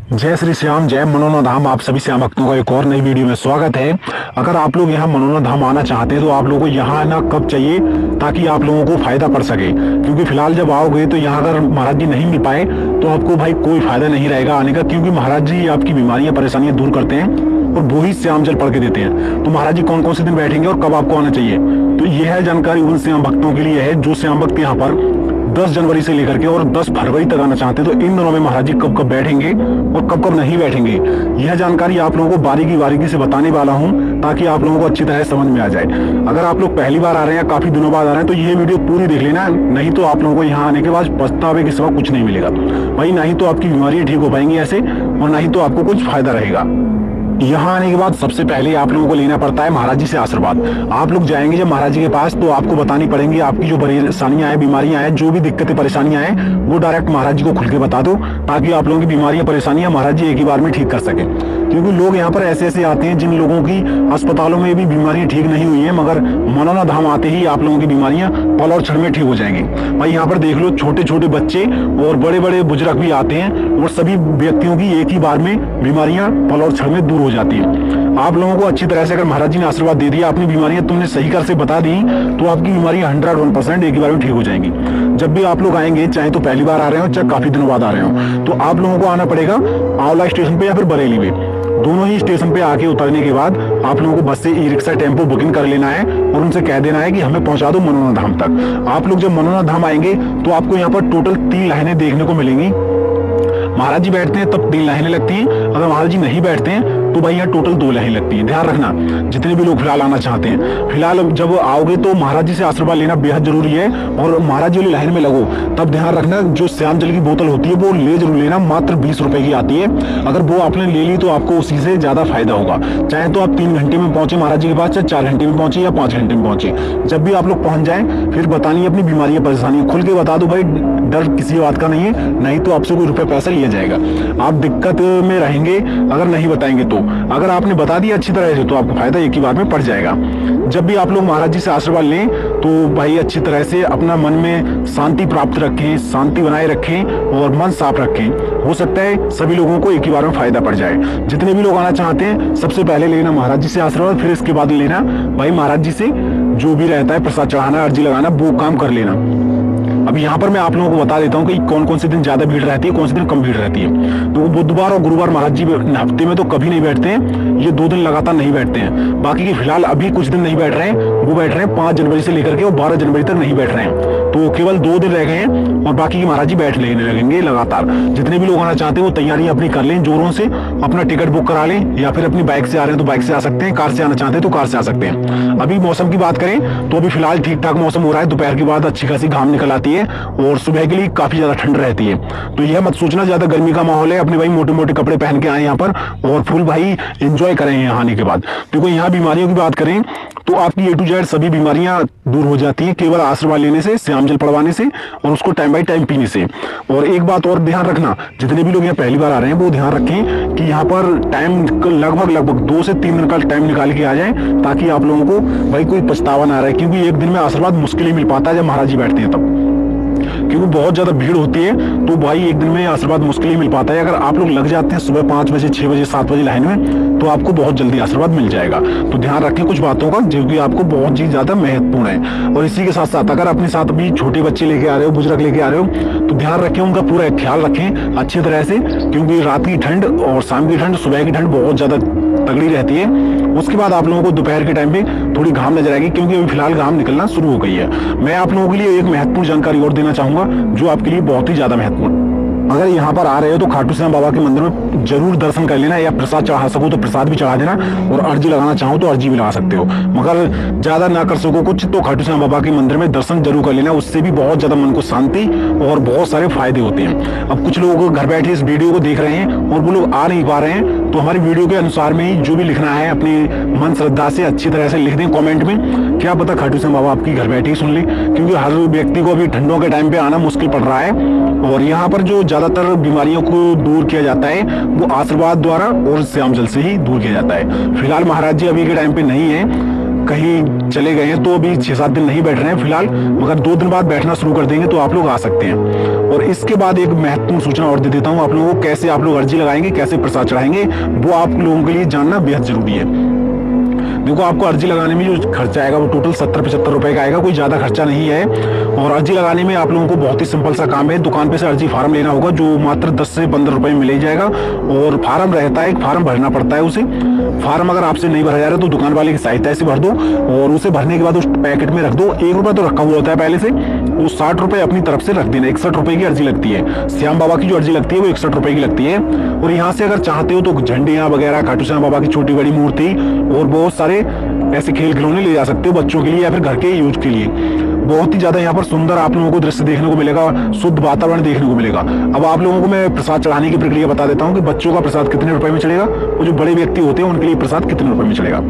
जय श्री श्याम, जय मनोना धाम। आप सभी श्याम भक्तों का एक और नई वीडियो में स्वागत है। अगर आप लोग यहाँ मनोना धाम आना चाहते हैं तो आप लोगों को यहाँ आना कब चाहिए ताकि आप लोगों को फायदा पड़ सके, क्योंकि फिलहाल जब आओगे तो यहाँ अगर महाराज जी नहीं मिल पाए तो आपको भाई कोई फायदा नहीं रहेगा आने का, क्योंकि महाराज जी आपकी बीमारियां परेशानियां दूर करते हैं और वो ही श्याम जल पढ़ के देते हैं। तो महाराज जी कौन कौन से दिन बैठेंगे और कब आपको आना चाहिए, तो यह है जानकारी उन श्याम भक्तों के लिए है जो श्याम भक्त यहाँ पर 10 जनवरी से लेकर के और 10 फरवरी तक आना चाहते हैं। तो इन दिनों में महाराज जी कब कब बैठेंगे और कब कब नहीं बैठेंगे, यह जानकारी आप लोगों को बारीकी बारीकी से बताने वाला हूं ताकि आप लोगों को अच्छी तरह समझ में आ जाए। अगर आप लोग पहली बार आ रहे हैं या काफी दिनों बाद आ रहे हैं तो ये वीडियो पूरी देख लेना, नहीं तो आप लोगों को यहाँ आने के बाद पछतावे के सिवा कुछ नहीं मिलेगा भाई। ना ही तो आपकी बीमारियां ठीक हो पाएंगी ऐसे, और ना ही तो आपको कुछ फायदा रहेगा। यहाँ आने के बाद सबसे पहले आप लोगों को लेना पड़ता है महाराज जी से आशीर्वाद। आप लोग जाएंगे जब महाराज जी के पास तो आपको बतानी पड़ेंगी आपकी जो परेशानियां हैं, बीमारियां हैं, जो भी दिक्कतें परेशानियां हैं वो डायरेक्ट महाराज जी को खुल के बता दो ताकि आप लोगों की बीमारियां परेशानियां महाराज जी एक ही बार में ठीक कर सके। क्योंकि लोग यहाँ पर ऐसे ऐसे आते हैं जिन लोगों की अस्पतालों में भी बीमारियां ठीक नहीं हुई है, मगर मनोना धाम आते ही आप लोगों की बीमारियां पल और क्षण में ठीक हो जाएंगी। भाई यहाँ पर देख लो, छोटे छोटे बच्चे और बड़े बड़े बुजुर्ग भी आते हैं और सभी व्यक्तियों की एक ही बार में बीमारियां पल और क्षण में दूर हो जाती है। आप लोगों को अच्छी तरह से अगर महाराज जी ने आशीर्वाद दे दिया, अपनी बीमारियां तुमने सही कर से बता दी, तो आपकी बीमारियां 101% एक ही बार में ठीक हो जाएंगी। जब भी आप लोग आएंगे, चाहे तो पहली बार आ रहे हो चाहे काफी दिनों बाद आ रहे हो, तो आप लोगों को आना पड़ेगा आंवला स्टेशन पे या फिर बरेली में। दोनों ही स्टेशन पे आके उतरने के बाद आप लोगों को बस से ई रिक्शा टेम्पो बुकिंग कर लेना है और उनसे कह देना है कि हमें पहुंचा दो मनोना धाम तक। आप लोग जब मनोना धाम आएंगे तो आपको यहाँ पर टोटल 3 लाइनें देखने को मिलेंगी। महाराज जी बैठते हैं तब 3 लाइनें लगती हैं, अगर महाराज जी नहीं बैठते हैं तो भाई यहाँ टोटल 2 लाइनें लगती हैं। ध्यान रखना जितने भी लोग फिलहाल आना चाहते हैं, फिलहाल जब आओगे तो महाराज जी से आशीर्वाद लेना बेहद जरूरी है। और महाराज जी वाली लाइन में लगो तब ध्यान रखना जो श्याम जल की बोतल होती है वो ले जरूर लेना, मात्र 20 रुपए की आती है। अगर वो आपने ले ली तो आपको उसी से ज्यादा फायदा होगा। चाहे तो आप 3 घंटे में पहुंचे महाराज जी के पास, चाहे 4 घंटे में पहुंचे या 5 घंटे में पहुंचे, जब भी आप लोग पहुंच जाए फिर बतानी अपनी बीमारियां परेशानी खुल के बता दो भाई। डर किसी बात का नहीं है, नहीं तो आपसे कोई रुपए पैसा लिया जाएगा। आप दिक्कत में रहेंगे अगर नहीं बताएंगे तो। अगर आपने बता दिया अच्छी तरह से तो आपको फायदा एक ही बार में पड़ जाएगा। जब भी आप लोग महाराज जी से आशीर्वाद लें तो भाई अच्छी तरह से अपना मन में शांति प्राप्त रखें, शांति बनाए रखें और मन साफ रखें। हो सकता है सभी लोगों को एक ही बार में फायदा पड़ जाए। जितने भी लोग आना चाहते हैं सबसे पहले लेना महाराज जी से आशीर्वाद, फिर इसके बाद लेना भाई महाराज जी से जो भी रहता है प्रसाद चढ़ाना, अर्जी लगाना, वो काम कर लेना। अब यहाँ पर मैं आप लोगों को बता देता हूँ कि कौन कौन से दिन ज्यादा भीड़ रहती है, कौन से दिन कम भीड़ रहती है। तो बुधवार और गुरुवार महाराज जी हफ्ते में तो कभी नहीं बैठते हैं, ये 2 दिन लगातार नहीं बैठते हैं। बाकी के फिलहाल अभी कुछ दिन नहीं बैठ रहे हैं, वो बैठ रहे हैं 5 जनवरी से लेकर के और 12 जनवरी तक नहीं बैठ रहे हैं। तो केवल 2 दिन रह गए हैं और बाकी के महाराज जी बैठ लेने लगेंगे लगातार। जितने भी लोग आना चाहते हैं वो तैयारी अपनी कर लें जोरों से, अपना टिकट बुक करा लें, या फिर अपनी बाइक से आ रहे हैं तो बाइक से आ सकते हैं, कार से आना चाहते हैं तो कार से आ सकते हैं। अभी मौसम की बात करें तो अभी फिलहाल ठीक ठाक मौसम हो रहा है, दोपहर के बाद अच्छी खासी घाम निकल आती है और सुबह के लिए काफी ज्यादा ठंड रहती है। तो यह मत सोचना ज्यादा गर्मी का माहौल है, अपने भाई मोटे मोटे कपड़े पहन के आए यहाँ पर और फुल भाई एंजॉय करें यहाँ आने के बाद। देखो यहाँ बीमारियों की बात करें तो आपकी A to Z सभी बीमारियां दूर हो जाती हैं केवल आशीर्वाद लेने से, श्याम जल पड़वाने से और उसको टाइम बाई टाइम पीने से। और एक बात और ध्यान रखना, जितने भी लोग यहाँ पहली बार आ रहे हैं वो ध्यान रखें कि यहाँ पर टाइम लगभग 2 से 3 दिन का टाइम निकाल के आ जाए ताकि आप लोगों को भाई कोई पछतावा ना रहे, क्योंकि एक दिन में आशीर्वाद मुश्किल ही मिल पाता है जब महाराज जी बैठते हैं तब, क्योंकि बहुत ज्यादा भीड़ होती है। तो भाई एक दिन में आशीर्वाद मुश्किल ही मिल पाता है। अगर आप लोग लग जाते हैं सुबह 5 बजे, 6 बजे, 7 बजे लाइन में तो आपको बहुत जल्दी आशीर्वाद मिल जाएगा। तो ध्यान रखें कुछ बातों का जो कि आपको बहुत ही ज्यादा महत्वपूर्ण है। और इसी के साथ साथ अगर अपने साथ अभी छोटे बच्चे लेके आ रहे हो, बुजुर्ग लेके आ रहे हो, तो ध्यान रखें उनका पूरा ख्याल रखें अच्छी तरह से, क्योंकि रात की ठंड और शाम की ठंड, सुबह की ठंड बहुत ज्यादा तगड़ी रहती है। उसके बाद आप लोगों को दोपहर के टाइम पे थोड़ी घाम नजर आएगी, क्योंकि अभी फिलहाल घाम निकलना शुरू हो गई है। मैं आप लोगों के लिए एक महत्वपूर्ण जानकारी और देना चाहूंगा जो आपके लिए बहुत ही ज्यादा महत्वपूर्ण। अगर यहाँ पर आ रहे हो तो खाटू श्याम बाबा के मंदिर में जरूर दर्शन कर लेना, या प्रसाद चढ़ा सको तो प्रसाद भी चढ़ा देना, और अर्जी लगाना चाहो तो अर्जी भी लगा सकते हो। मगर ज्यादा ना कर सको कुछ तो खाटू श्याम बाबा के मंदिर में दर्शन जरूर कर लेना, उससे भी बहुत ज्यादा मन को शांति और बहुत सारे फायदे होते हैं। अब कुछ लोग घर बैठे इस वीडियो को देख रहे हैं और वो लोग आ नहीं पा रहे हैं, तो हमारी वीडियो के अनुसार में ही जो भी लिखना है अपनी मन श्रद्धा से अच्छी तरह से लिख दें कमेंट में। क्या पता खाटू श्याम बाबा आपकी घर बैठे ही सुन ले, क्योंकि हर व्यक्ति को अभी ठंडों के टाइम पे आना मुश्किल पड़ रहा है। और यहाँ पर जो ज्यादातर बीमारियों को दूर किया जाता है वो आशीर्वाद द्वारा और श्याम जल से ही दूर किया जाता है। फिलहाल महाराज जी अभी के टाइम पे नहीं है, कहीं चले गए हैं तो अभी 6-7 दिन नहीं बैठ रहे हैं फिलहाल, मगर 2 दिन बाद बैठना शुरू कर देंगे तो आप लोग आ सकते हैं। और इसके बाद एक महत्वपूर्ण सूचना और दे देता हूँ आप लोगों को, कैसे आप लोग अर्जी लगाएंगे, कैसे प्रसाद चढ़ाएंगे, वो आप लोगों के लिए जानना बेहद जरूरी है। देखो, आपको अर्जी लगाने में जो खर्चा आएगा वो टोटल 70-75 रुपए का आएगा, कोई ज्यादा खर्चा नहीं है। और अर्जी लगाने में आप लोगों को बहुत ही सिंपल सा काम है, दुकान पे से अर्जी फार्म लेना होगा जो मात्र 10 से 15 रुपए में मिल जाएगा। और फार्म रहता है, एक फार्म भरना पड़ता है उसे। फार्म अगर आपसे नहीं भरा जा रहा तो दुकान वाले की सहायता से भर दो और उसे भरने के बाद उस पैकेट में रख दो। 1 रुपया तो रखा हुआ होता है पहले से, वो 60 रुपए अपनी तरफ से रख देना। 61 रुपए की अर्जी लगती है। श्याम बाबा की जो अर्जी लगती है वो 61 रुपए की लगती है। और यहाँ से अगर चाहते हो तो झंडियां वगैरह, खाटू श्याम बाबा की छोटी बड़ी मूर्ति और बहुत सारे ऐसे खेल खिलौने ले जा सकते हो बच्चों के लिए या फिर घर के यूज के लिए। बहुत ही ज्यादा यहाँ पर सुंदर आप लोगों को दृश्य देखने को मिलेगा, शुद्ध वातावरण देखने को मिलेगा। अब आप लोगों को मैं प्रसाद चढ़ाने की प्रक्रिया बता देता हूँ कि बच्चों का प्रसाद कितने रुपए में चलेगा, वो जो बड़े व्यक्ति होते हैं उनके लिए प्रसाद कितने रुपए में चलेगा।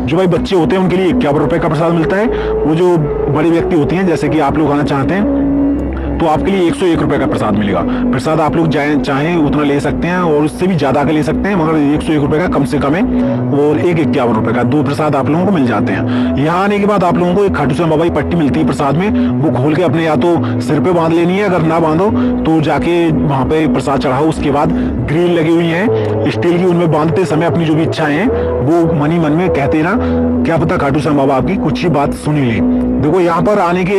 जो भाई बच्चे होते हैं उनके लिए 51 रुपए का प्रसाद मिलता है। वो जो बड़े व्यक्ति होते हैं, जैसे कि आप लोग आना चाहते हैं, तो आपके लिए 101 रुपए का प्रसाद मिलेगा। प्रसाद आप लोग चाहें उतना ले सकते हैं और उससे भी ज्यादा का ले सकते हैं, मगर 101 रुपए का कम से कम है। और एक 51 रुपए का 2 प्रसाद आप लोगों को मिल जाते हैं। यहाँ आने के बाद आप लोगों को एक खाटू श्याम बाबा की पट्टी मिलती है प्रसाद में, वो खोल के अपने या तो सिर पे बांध लेनी है, अगर ना बांधो तो जाके वहां पे प्रसाद चढ़ाओ। उसके बाद ग्रिल लगी हुई है स्टील की, उनमें बांधते समय अपनी जो भी इच्छाएं हैं वो मन ही मन में कहते ना, क्या पता खाटू श्याम बाबा आपकी कुछ ही बात सुनी ले। देखो, यहाँ पर आने के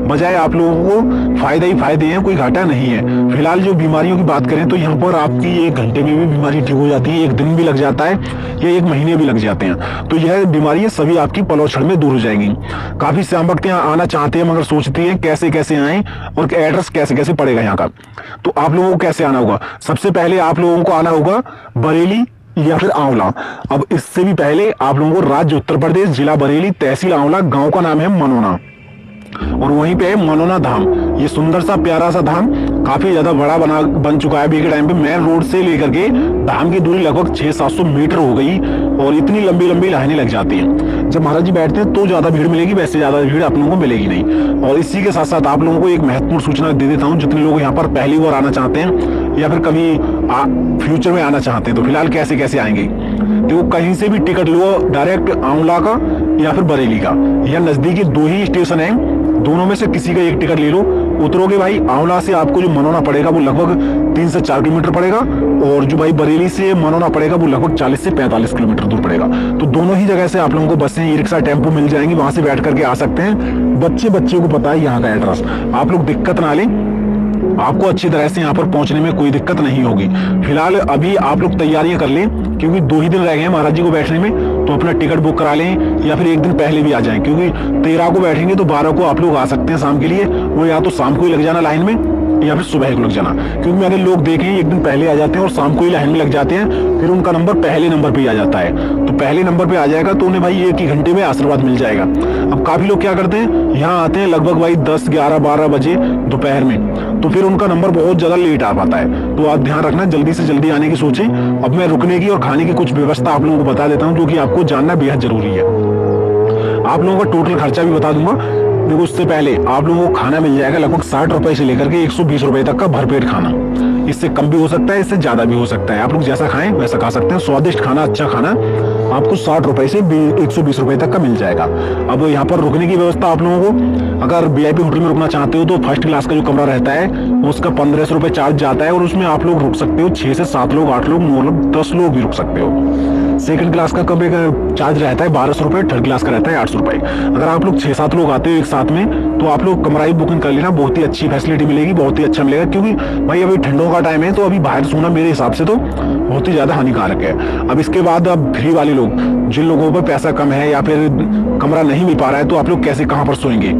बजाय आप लोगों को फायदा ही फायदे हैं, कोई घाटा नहीं है। फिलहाल जो बीमारियों की बात करें तो यहाँ पर आपकी 1 घंटे में भी बीमारी ठीक हो जाती है, 1 दिन भी लग जाता है या 1 महीने भी लग जाते हैं। तो यह बीमारियां सभी आपकी पलो क्षण में दूर हो जाएंगी। काफी श्याम भक्त यहाँ आना चाहते हैं मगर सोचते हैं कैसे कैसे आए और एड्रेस कैसे कैसे पड़ेगा यहाँ का। तो आप लोगों को कैसे आना होगा, सबसे पहले आप लोगों को आना होगा बरेली या फिर आंवला। अब इससे भी पहले आप लोगों को राज्य उत्तर प्रदेश, जिला बरेली, तहसील आंवला, गांव का नाम है मनोना और वहीं पे है मनोना धाम। ये सुंदर सा प्यारा सा धाम काफी ज्यादा बड़ा बन चुका है अभी के टाइम पे। मेन रोड से लेकर के धाम की दूरी लगभग 600-700 मीटर हो गई और इतनी लंबी लंबी लाइनें लग जाती हैं। जब महाराज जी बैठते हैं तो ज्यादा भीड़ मिलेगी, वैसे ज्यादा भीड़ आप लोगों को मिलेगी नहीं। और इसी के साथ साथ आप लोगों को एक महत्वपूर्ण सूचना दे देता हूँ, जितने लोग यहाँ पर पहली बार आना चाहते हैं या फिर कभी फ्यूचर में आना चाहते हैं तो फिलहाल कैसे कैसे आएंगे। देखो, कहीं से भी टिकट लो, डायरेक्ट आंवला का या फिर बरेली का, या नजदीकी 2 ही स्टेशन है, दोनों में से किसी का एक टिकट ले लो। उतरोगे भाई आंवला से आपको जो मनोना पड़ेगा वो लगभग 3 से 4 किलोमीटर पड़ेगा और जो भाई बरेली से मनोना पड़ेगा वो लगभग 40 से 45 किलोमीटर दूर पड़ेगा। तो दोनों ही जगह से आप लोगों को बसें, ई रिक्शा, टेम्पो मिल जाएंगी, वहां से बैठ करके आ सकते हैं। बच्चे को पता है यहाँ का एड्रेस, आप लोग दिक्कत ना लें, आपको अच्छी तरह से यहाँ पर पहुंचने में कोई दिक्कत नहीं होगी। फिलहाल अभी आप लोग तैयारियां कर लें क्योंकि 2 ही दिन रह गए हैं महाराज जी को बैठने में, तो अपना टिकट बुक करा लें या फिर 1 दिन पहले भी आ जाएं, क्योंकि 13 को बैठेंगे तो 12 को आप लोग आ सकते हैं शाम के लिए। वो या तो शाम को ही लग जाना लाइन में या फिर सुबह को लग जाना, क्योंकि मैंने लोग देखे हैं 1 दिन पहले आ जाते हैं और शाम को ही लाइन में लग जाते हैं, फिर उनका नंबर पहले नंबर पे आ जाता है। तो पहले नंबर पे आ जाएगा तो उन्हें भाई 1 ही घंटे में आशीर्वाद मिल जाएगा। अब काफी लोग क्या करते हैं, यहाँ आते हैं लगभग भाई 10, 11, 12 बजे दोपहर में, तो फिर उनका नंबर बहुत ज्यादा लेट आ पाता है। तो आप ध्यान रखना, जल्दी से जल्दी आने की सोचें। अब मैं रुकने की और खाने की कुछ व्यवस्था आप लोगों को बता देता हूँ जो कि आपको जानना बेहद जरूरी है। आप लोगों का टोटल खर्चा भी बता दूंगा। देखो, उससे पहले आप लोगों को खाना मिल जाएगा लगभग 60 रुपए से लेकर के 120 रुपए तक का भरपेट खाना। इससे कम भी हो सकता है, इससे ज्यादा भी हो सकता है, आप लोग जैसा खाएं वैसा खा सकते हैं। स्वादिष्ट खाना, अच्छा खाना आपको 60 रुपए से 120 रुपए तक का मिल जाएगा। अब यहाँ पर रुकने की व्यवस्था आप लोगों को, अगर VIP होटल में रुकना चाहते हो तो फर्स्ट क्लास का जो कमरा रहता है उसका 1500 रुपए चार्ज जाता है और उसमें आप लोग रुक सकते हो 6 से 7 लोग, 8 लोग, 9 लोग, 10 लोग भी रुक सकते हो। सेकंड क्लास का कमरे का चार्ज रहता है 1200 रुपए, थर्ड क्लास का रहता है 800 रुपए। अगर आप लोग 6-7 लोग आते हो एक साथ में तो आप लोग कमरा ही बुकिंग कर लेना, बहुत ही अच्छी फैसिलिटी मिलेगी, बहुत ही अच्छा मिलेगा। क्योंकि भाई अभी ठंडों का टाइम है तो अभी बाहर सोना मेरे हिसाब से तो बहुत ही ज्यादा हानिकारक है। अब इसके बाद अब फ्री वाले लोग, जिन लोगों पर पैसा कम है या फिर कमरा नहीं मिल पा रहा है, तो आप लोग कैसे कहां पर सोएंगे।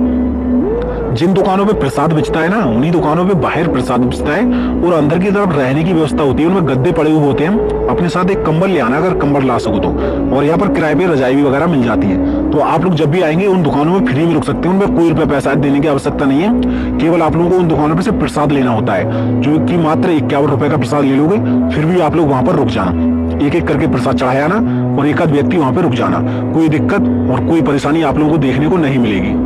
जिन दुकानों पे प्रसाद बेचता है ना, उन्हीं दुकानों पे बाहर प्रसाद बेचता है और अंदर की तरफ रहने की व्यवस्था होती है, उनमें गद्दे पड़े हुए होते हैं। अपने साथ एक कंबल ले आना अगर कंबल ला सको तो, और यहाँ पर किराए पे रजाई भी वगैरह मिल जाती है। तो आप लोग जब भी आएंगे उन दुकानों में फ्री में रुक सकते हैं, उनमें कोई रुपया पैसा देने की आवश्यकता नहीं है। केवल आप लोगों को उन दुकानों पे से प्रसाद लेना होता है, जो कि मात्र 51 रुपए का प्रसाद ले लोगे, फिर भी आप लोग वहां पर रुक जाना, एक एक करके प्रसाद चढ़ाया ना और एक आध व्यक्ति वहां पर रुक जाना। कोई दिक्कत और कोई परेशानी आप लोगों को देखने को नहीं मिलेगी।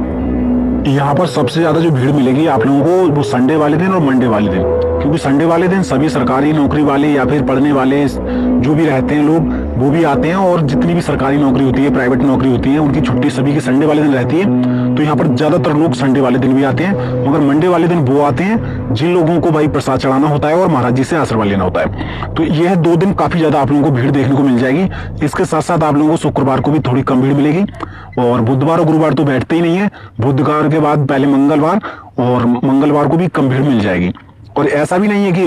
यहाँ पर सबसे ज्यादा जो भीड़ मिलेगी आप लोगों को वो संडे वाले दिन और मंडे वाले दिन, क्योंकि संडे वाले दिन सभी सरकारी नौकरी वाले या फिर पढ़ने वाले जो भी रहते हैं लोग वो भी आते हैं। और जितनी भी सरकारी नौकरी होती है, प्राइवेट नौकरी होती है, उनकी छुट्टी सभी की संडे वाले दिन रहती है। तो यहाँ पर ज्यादातर लोग संडे वाले दिन भी आते हैं, मगर मंडे वाले दिन वो आते हैं जिन लोगों को भाई प्रसाद चढ़ाना होता है और महाराज जी से आशीर्वाद लेना होता है। तो यह 2 दिन काफी ज्यादा आप लोगों को भीड़ देखने को मिल जाएगी। इसके साथ साथ आप लोगों को शुक्रवार को भी थोड़ी कम भीड़ मिलेगी, और बुधवार और गुरुवार तो बैठते ही नहीं है। बुधवार के बाद पहले मंगलवार, और मंगलवार को भी कम भीड़ मिल जाएगी। और ऐसा भी नहीं है कि